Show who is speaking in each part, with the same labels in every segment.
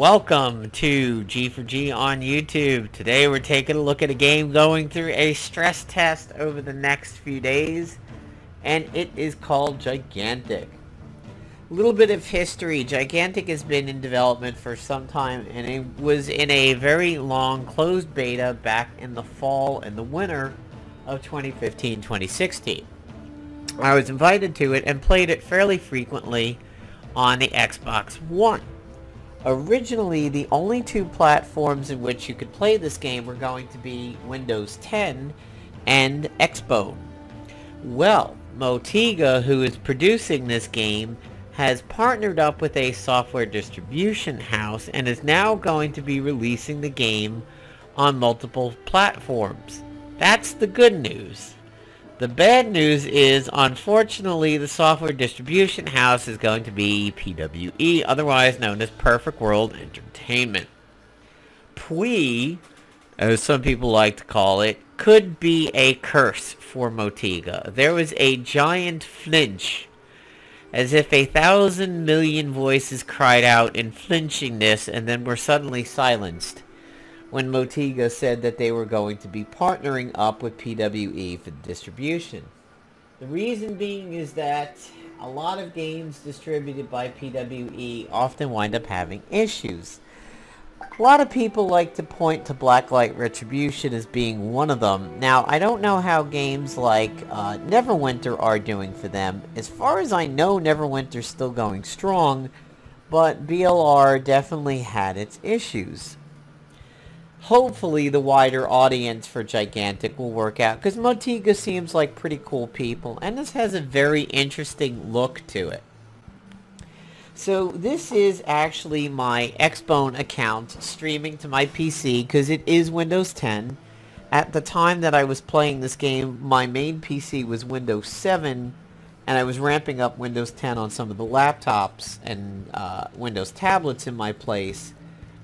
Speaker 1: welcome to G4G on YouTube. Today we're taking a look at a game going through a stress test over the next few days, and it is called Gigantic. A little bit of history. Gigantic has been in development for some time, and it was in a very long closed beta back in the fall and the winter of 2015-2016. I was invited to it and played it fairly frequently on the Xbox One. Originally, the only two platforms in which you could play this game were going to be Windows 10 and Xbone. Well, Motiga, who is producing this game, has partnered up with a software distribution house and is now going to be releasing the game on multiple platforms. That's the good news. The bad news is, unfortunately, the software distribution house is going to be PWE, otherwise known as Perfect World Entertainment. PWE, as some people like to call it, could be a curse for Motiga. There was a giant flinch, as if 1,000 million voices cried out in flinchingness and then were suddenly silenced when Motiga said that they were going to be partnering up with PWE for the distribution. The reason being is that a lot of games distributed by PWE often wind up having issues. A lot of people like to point to Blacklight Retribution as being one of them. Now, I don't know how games like Neverwinter are doing for them. As far as I know, Neverwinter's still going strong, but BLR definitely had its issues. Hopefully the wider audience for Gigantic will work out, because Motiga seems like pretty cool people, and this has a very interesting look to it. So this is actually my Xbone account streaming to my PC, because it is Windows 10. At the time that I was playing this game, my main PC was Windows 7, and I was ramping up Windows 10 on some of the laptops and Windows tablets in my place.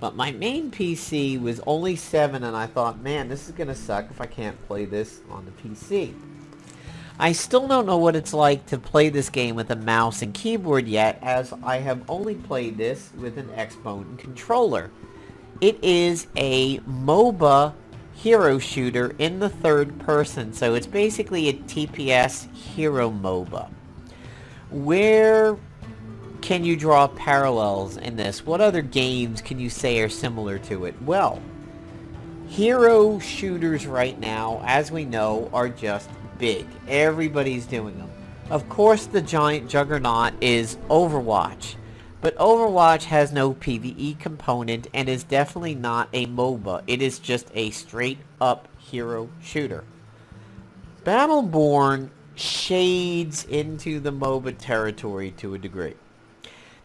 Speaker 1: But my main PC was only 7, and I thought, man, this is going to suck if I can't play this on the PC. I still don't know what it's like to play this game with a mouse and keyboard yet, as I have only played this with an Xbone controller. It is a MOBA hero shooter in the third person, so it's basically a TPS hero MOBA. Where can you draw parallels in this? What other games can you say are similar to it? Well, hero shooters right now, as we know, are just big. Everybody's doing them. Of course, the giant juggernaut is Overwatch, but Overwatch has no PvE component and is definitely not a MOBA. It is just a straight up hero shooter. Battleborn shades into the MOBA territory to a degree.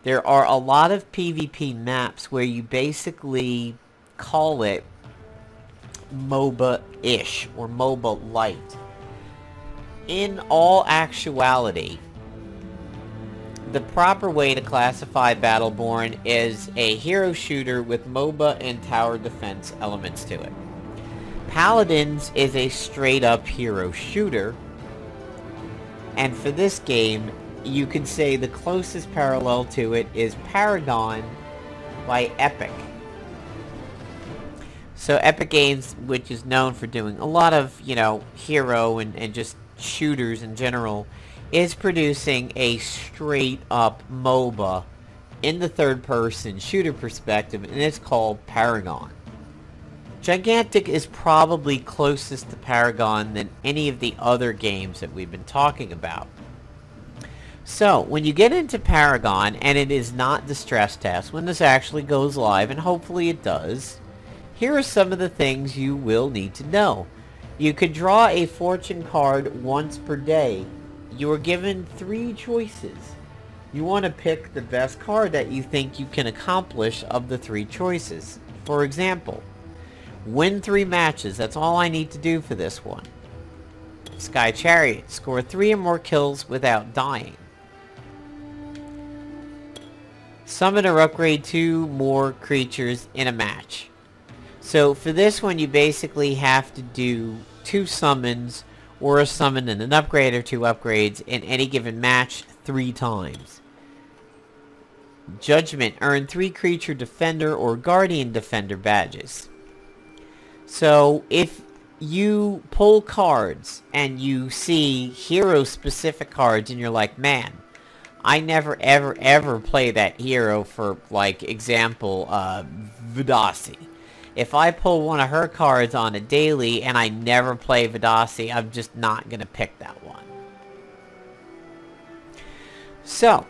Speaker 1: There are a lot of PvP maps where you basically call it MOBA-ish or MOBA-light. In all actuality, the proper way to classify Battleborn is a hero shooter with MOBA and tower defense elements to it. Paladins is a straight-up hero shooter, and for this game, you can say the closest parallel to it is Paragon by Epic. So Epic Games, which is known for doing a lot of, hero and just shooters in general, is producing a straight up MOBA in the third person shooter perspective, and it's called Paragon. Gigantic is probably closest to Paragon than any of the other games that we've been talking about. So, when you get into Paragon, and it is not the stress test, when this actually goes live, and hopefully it does, here are some of the things you will need to know. You could draw a fortune card once per day. You are given 3 choices. You want to pick the best card that you think you can accomplish of the 3 choices. For example, win 3 matches. That's all I need to do for this one. Sky Chariot. Score 3 or more kills without dying. Summon or upgrade 2 more creatures in a match. So for this one, you basically have to do 2 summons, or a summon and an upgrade, or 2 upgrades in any given match 3 times. Judgment. Earn 3 creature defender or guardian defender badges. So if you pull cards and you see hero specific cards and you're like, man, I never ever play that hero, for like example, Vidasi. If I pull one of her cards on a daily and I never play Vidasi, I'm just not going to pick that one. So,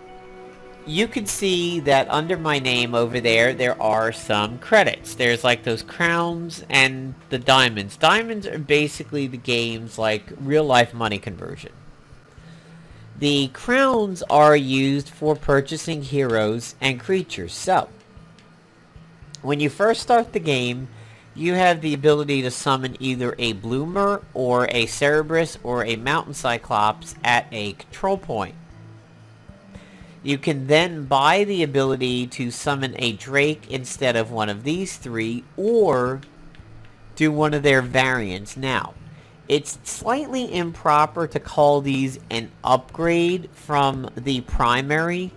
Speaker 1: you can see that under my name over there, there are some credits. There's like those crowns and the diamonds. Diamonds are basically the game's like real life money conversion. The crowns are used for purchasing heroes and creatures. So, when you first start the game, you have the ability to summon either a Bloomer or a Cerberus or a Mountain Cyclops at a control point. You can then buy the ability to summon a Drake instead of one of these 3, or do one of their variants. Now, it's slightly improper to call these an upgrade from the primary.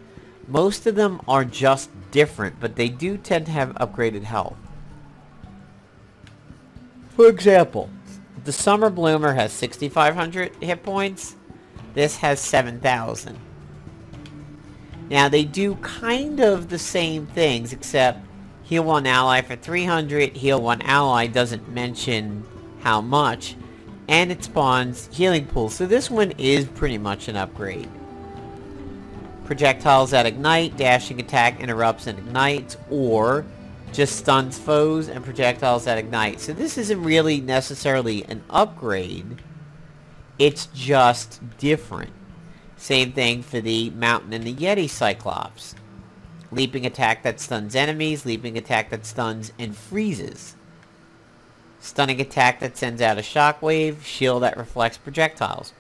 Speaker 1: Most of them are just different, but they do tend to have upgraded health. For example, the Summer Bloomer has 6,500 hit points. This has 7,000. Now, they do kind of the same things, except heal 1 ally for 300, heal 1 ally doesn't mention how much, and it spawns healing pools. So this one is pretty much an upgrade. Projectiles that ignite, dashing attack interrupts and ignites, or just stuns foes and projectiles that ignite. So this isn't really necessarily an upgrade, it's just different. Same thing for the Mountain and the Yeti Cyclops. Leaping attack that stuns enemies, leaping attack that stuns and freezes. Stunning attack that sends out a shockwave, shield that reflects projectiles.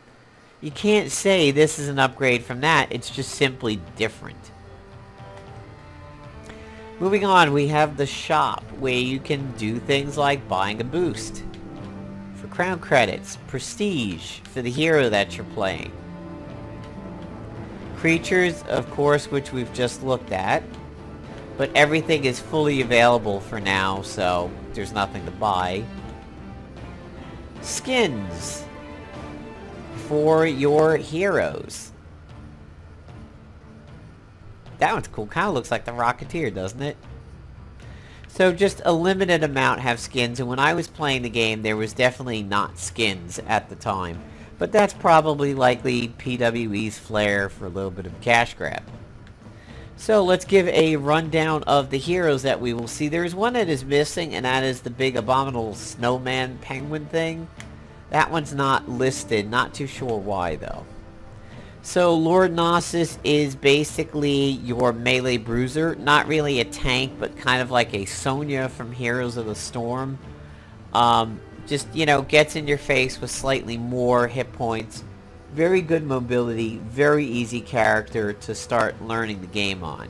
Speaker 1: You can't say this is an upgrade from that, it's just simply different. Moving on, we have the shop, where you can do things like buying a boost for crown credits, prestige for the hero that you're playing. Creatures, of course, which we've just looked at, but everything is fully available for now, so there's nothing to buy. Skins for your heroes. That one's cool. Kind of looks like the Rocketeer, doesn't it? So just a limited amount have skins, and when I was playing the game, there was definitely not skins at the time. But that's probably likely PWE's flair for a little bit of cash grab. So let's give a rundown of the heroes that we will see. There's one that is missing, and that is the big abominable snowman penguin thing. That one's not listed. Not too sure why, though. So Lord Gnosis is basically your melee bruiser. Not really a tank, but kind of like a Sonya from Heroes of the Storm. Just, you know, gets in your face with slightly more hit points. Very good mobility, very easy character to start learning the game on.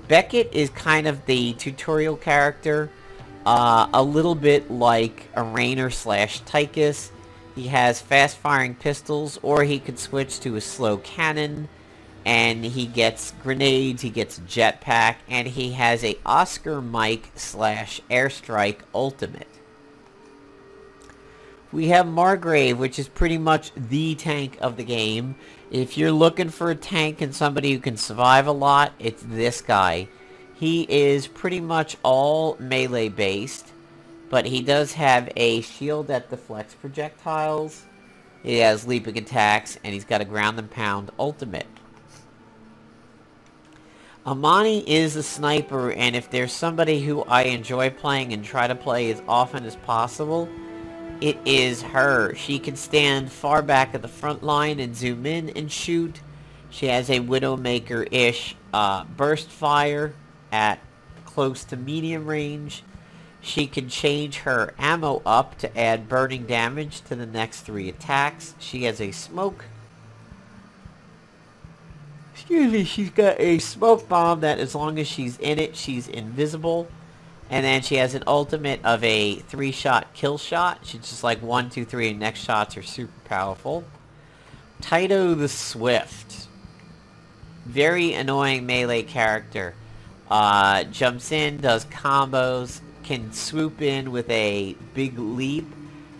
Speaker 1: Beckett is kind of the tutorial character, a little bit like a Rainer slash Tychus. He has fast firing pistols, or he could switch to a slow cannon, and he gets grenades, he gets a jetpack, and he has a Oscar Mike slash airstrike ultimate. We have Margrave, which is pretty much the tank of the game. If you're looking for a tank and somebody who can survive a lot, it's this guy. He is pretty much all melee based, but he does have a shield that deflects projectiles. He has leaping attacks, and he's got a ground and pound ultimate. IMANI is a sniper, and if there's somebody who I enjoy playing and try to play as often as possible, it is her. She can stand far back at the front line and zoom in and shoot. She has a Widowmaker-ish burst fire at close to medium range. She can change her ammo up to add burning damage to the next 3 attacks. She has a smoke. Excuse me, she's got a smoke bomb that as long as she's in it, she's invisible. And then she has an ultimate of a 3-shot kill shot. She's just like 1, 2, 3, and next shots are super powerful. TYTO the Swift. Very annoying melee character. Jumps in, does combos, can swoop in with a big leap,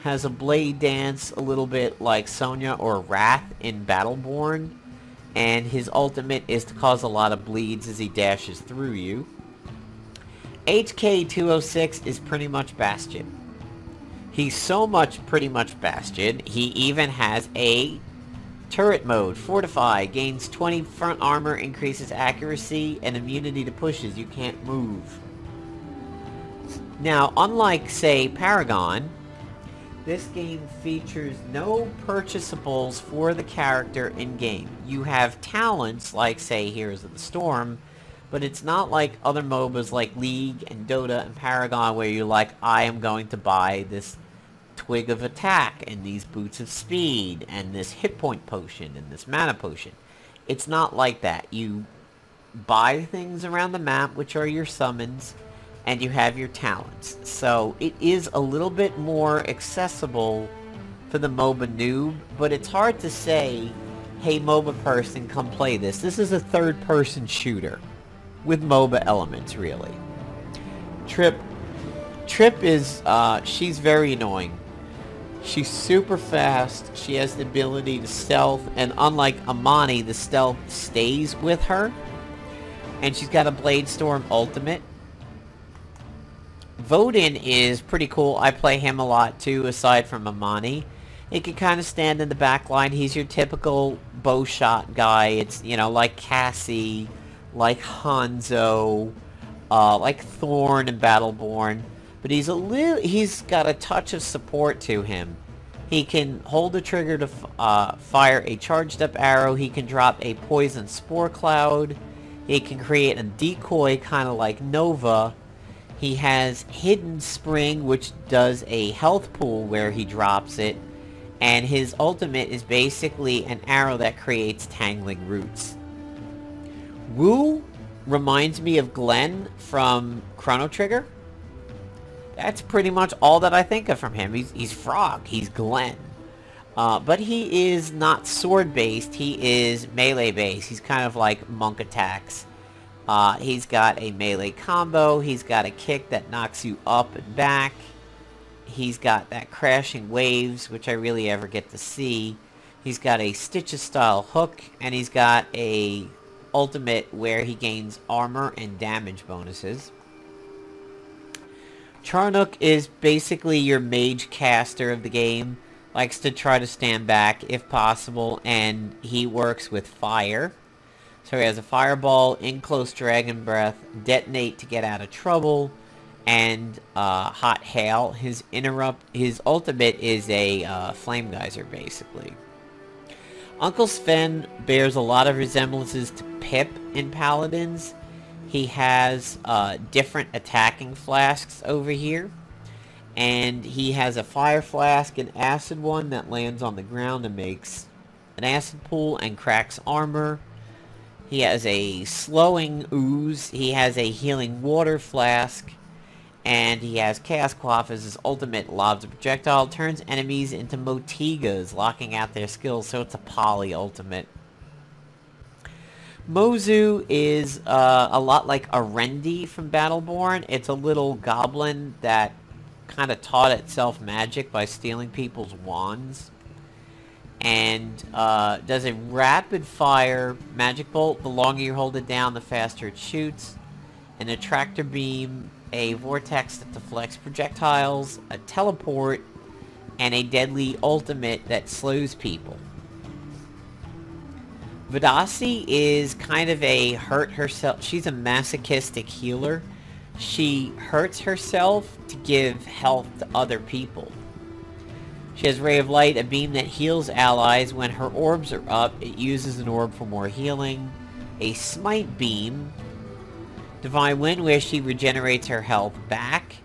Speaker 1: has a blade dance a little bit like Sonya or Wrath in Battleborn, and his ultimate is to cause a lot of bleeds as he dashes through you. HK206 is pretty much Bastion. He's so much pretty much Bastion, he even has a turret mode. Fortify, gains 20 front armor, increases accuracy, and immunity to pushes. You can't move. Now, unlike, say, Paragon, this game features no purchasables for the character in-game. You have talents, like, say, Heroes of the Storm, but it's not like other MOBAs like League and Dota and Paragon where you're like, I am going to buy this Twig of Attack and these Boots of Speed and this hit point potion and this mana potion. It's not like that. You buy things around the map, which are your summons, and you have your talents. So it is a little bit more accessible for the MOBA noob, but it's hard to say, hey MOBA person, come play this. This is a third-person shooter with MOBA elements, really. Trip is, she's very annoying. She's super fast, she has the ability to stealth, and unlike Imani, the stealth stays with her. And she's got a Blade Storm ultimate. Vodin is pretty cool, I play him a lot too, aside from Imani. He can kind of stand in the back line, he's your typical bow shot guy. It's, you know, like Cassie, like Hanzo, like Thorn in Battleborn. But he's got a touch of support to him. He can hold the trigger to fire a charged up arrow. He can drop a poison spore cloud. He can create a decoy kind of like Nova. He has hidden spring, which does a health pool where he drops it. And his ultimate is basically an arrow that creates tangling roots. Wu reminds me of Glenn from Chrono Trigger. That's pretty much all that I think of from him. He's Frog. He's Glenn. But he is not sword-based. He is melee-based. He's kind of like monk attacks. He's got a melee combo. He's got a kick that knocks you up and back. He's got that crashing waves, which I really ever get to see. He's got a Stitches-style hook. And he's got a ultimate where he gains armor and damage bonuses. Charnook is basically your mage caster of the game. Likes to try to stand back if possible, and he works with fire. So he has a fireball, in close dragon breath, detonate to get out of trouble, and hot hail. His ultimate is a flame geyser, basically. Uncle Sven bears a lot of resemblances to Pip in Paladins. He has different attacking flasks over here. And he has a fire flask, an acid one that lands on the ground and makes an acid pool and cracks armor. He has a slowing ooze. He has a healing water flask. And he has Chaos Quaff as his ultimate. Lobs a projectile, turns enemies into Motigas, locking out their skills, so it's a poly ultimate. Mozu is a lot like Arendi from Battleborn. It's a little goblin that kind of taught itself magic by stealing people's wands. And does a rapid fire magic bolt. The longer you hold it down, the faster it shoots. An attractor beam, a vortex that deflects projectiles, a teleport, and a deadly ultimate that slows people. Vidasi is kind of a hurt herself. She's a masochistic healer. She hurts herself to give health to other people. She has Ray of Light, a beam that heals allies. When her orbs are up, it uses an orb for more healing. A Smite beam. Divine Wind, where she regenerates her health back.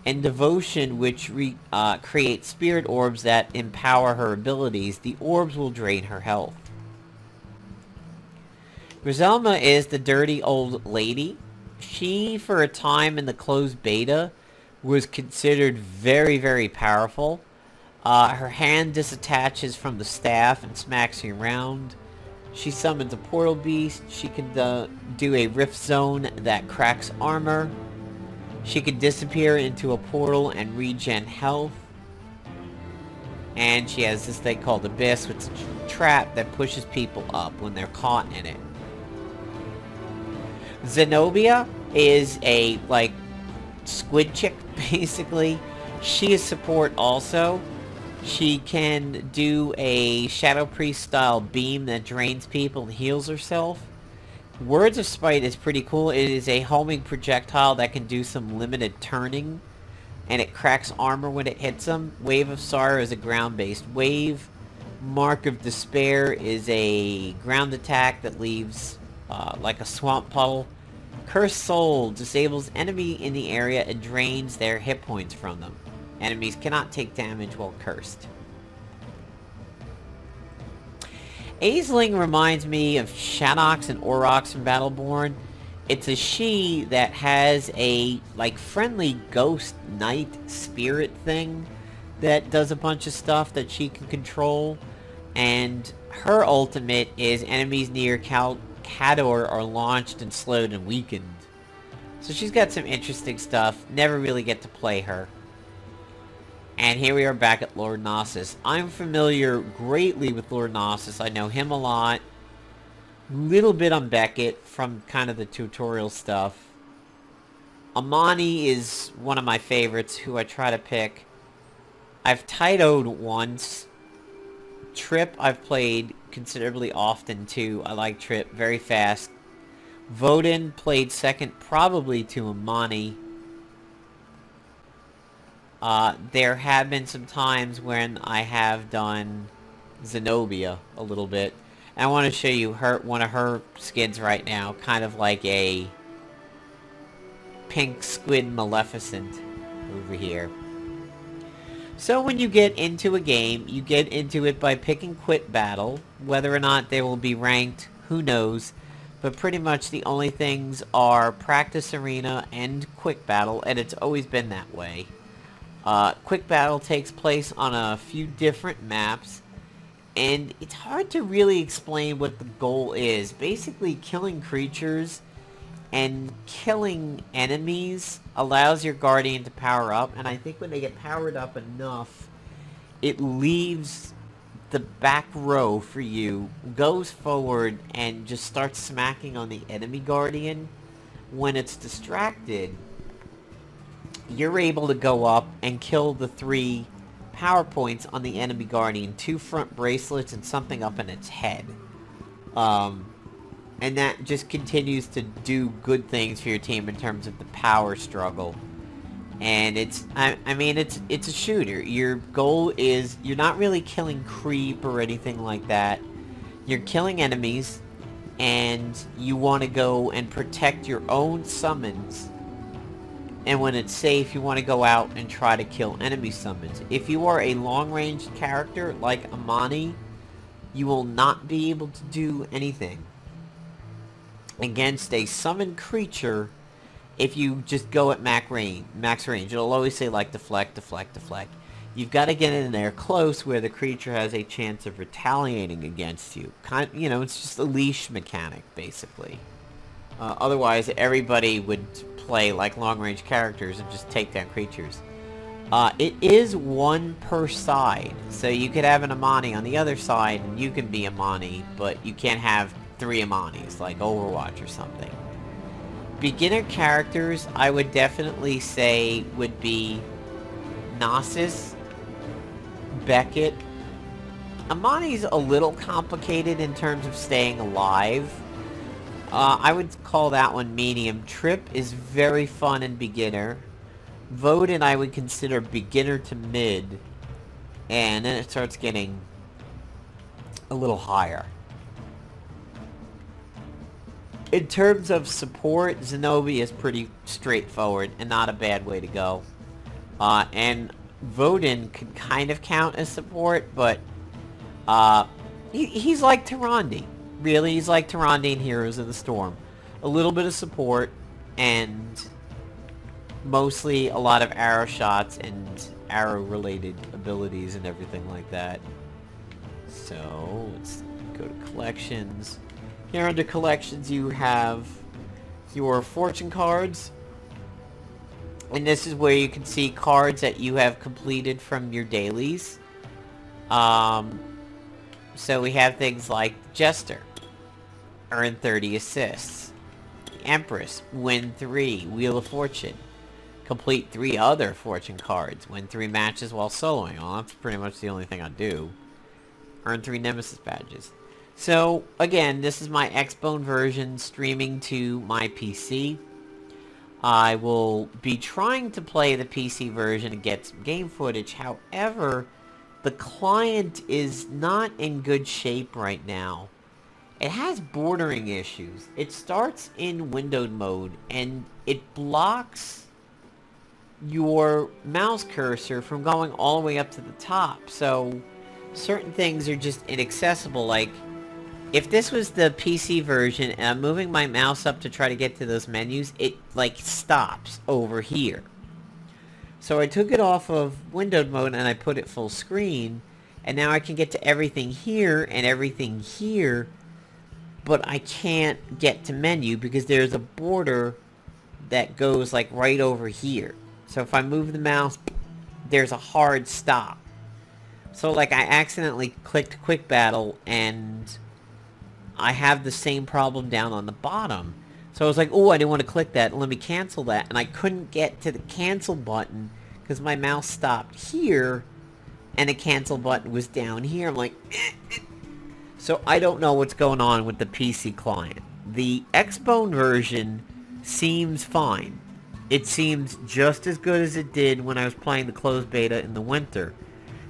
Speaker 1: And Devotion, which creates spirit orbs that empower her abilities. The orbs will drain her health. Griselma is the dirty old lady. She, for a time in the closed beta, was considered very, very powerful. Her hand disattaches from the staff and smacks you around. She summons a portal beast. She can do a rift zone that cracks armor. She can disappear into a portal and regen health. And she has this thing called Abyss, which is a trap that pushes people up when they're caught in it. XENOBIA is a, like, squid chick, basically. She is support also. She can do a Shadow Priest style beam that drains people and heals herself. Words of Spite is pretty cool. It is a homing projectile that can do some limited turning, and it cracks armor when it hits them. Wave of Sorrow is a ground-based wave. Mark of Despair is a ground attack that leaves like a swamp puddle. Cursed Soul disables enemy in the area and drains their hit points from them. Enemies cannot take damage while cursed. Aisling reminds me of Shaddox and Aurochs from Battleborn. It's a she that has a, like, friendly ghost knight spirit thing that does a bunch of stuff that she can control. And her ultimate is enemies near Khador are launched and slowed and weakened. So she's got some interesting stuff. Never really get to play her. And here we are back at Lord Gnosis. I'm familiar greatly with Lord Gnosis. I know him a lot. Little bit on BECKETT from kind of the tutorial stuff. IMANI is one of my favorites who I try to pick. I've TYTO'd once. Trip I've played considerably often too. I like Trip, very fast. Voden played second probably to IMANI. There have been some times when I have done XENOBIA a little bit. And I want to show you one of her skins right now, kind of like a pink squid Maleficent over here. So when you get into a game, you get into it by picking Quit Battle. Whether or not they will be ranked, who knows. But pretty much the only things are Practice Arena and Quick Battle, and it's always been that way. Quick Battle takes place on a few different maps, and it's hard to really explain what the goal is. Basically, killing creatures and killing enemies allows your Guardian to power up, and I think when they get powered up enough, it leaves the back row for you, goes forward, and just starts smacking on the enemy Guardian. When it's distracted, you're able to go up and kill the 3 power points on the enemy Guardian, 2 front bracelets and something up in its head. And that just continues to do good things for your team in terms of the power struggle. And it's, I mean, it's a shooter. Your goal is, you're not really killing creep or anything like that. You're killing enemies, and you want to go and protect your own summons. And when it's safe, you want to go out and try to kill enemy summons. If you are a long-range character like IMANI, you will not be able to do anything against a summoned creature if you just go at max range. It'll always say, like, deflect, deflect, deflect. You've got to get in there close where the creature has a chance of retaliating against you. You know, it's just a leash mechanic, basically. Otherwise, everybody would play like long-range characters and just take down creatures. It is 1 per side, so you could have an IMANI on the other side, and you can be IMANI, but you can't have 3 IMANIs, like Overwatch or something. Beginner characters, I would definitely say, would be Gnosis, BECKETT. IMANI's a little complicated in terms of staying alive. I would call that one medium. Trip is very fun and beginner. Voden I would consider beginner to mid. And then it starts getting a little higher. In terms of support, XENOBIA is pretty straightforward and not a bad way to go. And Voden could kind of count as support, but he's like Tyrande. Really, he's like Tyrande in Heroes of the Storm. A little bit of support, and mostly a lot of arrow shots and arrow-related abilities and everything like that. So, let's Go to collections. Here under collections you have your fortune cards. And this is where you can see cards that you have completed from your dailies. So we have things like Jester, earn 30 assists. Empress, win 3. Wheel of Fortune, complete 3 other fortune cards. Win 3 matches while soloing. Well, that's pretty much the only thing I do. Earn 3 Nemesis badges. So, again, this is my Xbone version streaming to my PC. I will be trying to play the PC version and get some game footage. However, the client is not in good shape right now. It has bordering issues. It starts in windowed mode and it blocks your mouse cursor from going all the way up to the top. So certain things are just inaccessible. Like if this was the PC version and I'm moving my mouse up to try to get to those menus, it like stops over here. So I took it off of windowed mode and I put it full screen, and now I can get to everything here and everything here, but I can't get to menu because there's a border that goes like right over here. So if I move the mouse, there's a hard stop. So like I accidentally clicked quick battle and I have the same problem down on the bottom. So I was like, oh, I didn't want to click that. Let me cancel that. And I couldn't get to the cancel button because my mouse stopped here and the cancel button was down here. I'm like, So I don't know what's going on with the PC client. The Xbone version seems fine. It seems just as good as it did when I was playing the closed beta in the winter.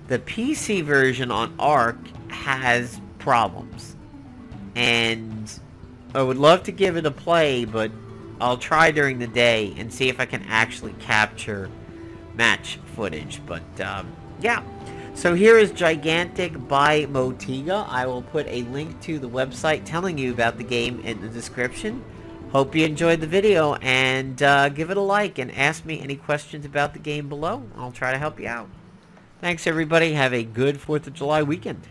Speaker 1: The PC version on Arc has problems. And I would love to give it a play, but I'll try during the day and see if I can actually capture match footage. But, yeah. So here is Gigantic by Motiga. I will put a link to the website telling you about the game in the description. Hope you enjoyed the video, and give it a like and ask me any questions about the game below. I'll try to help you out. Thanks, everybody. Have a good 4th of July weekend.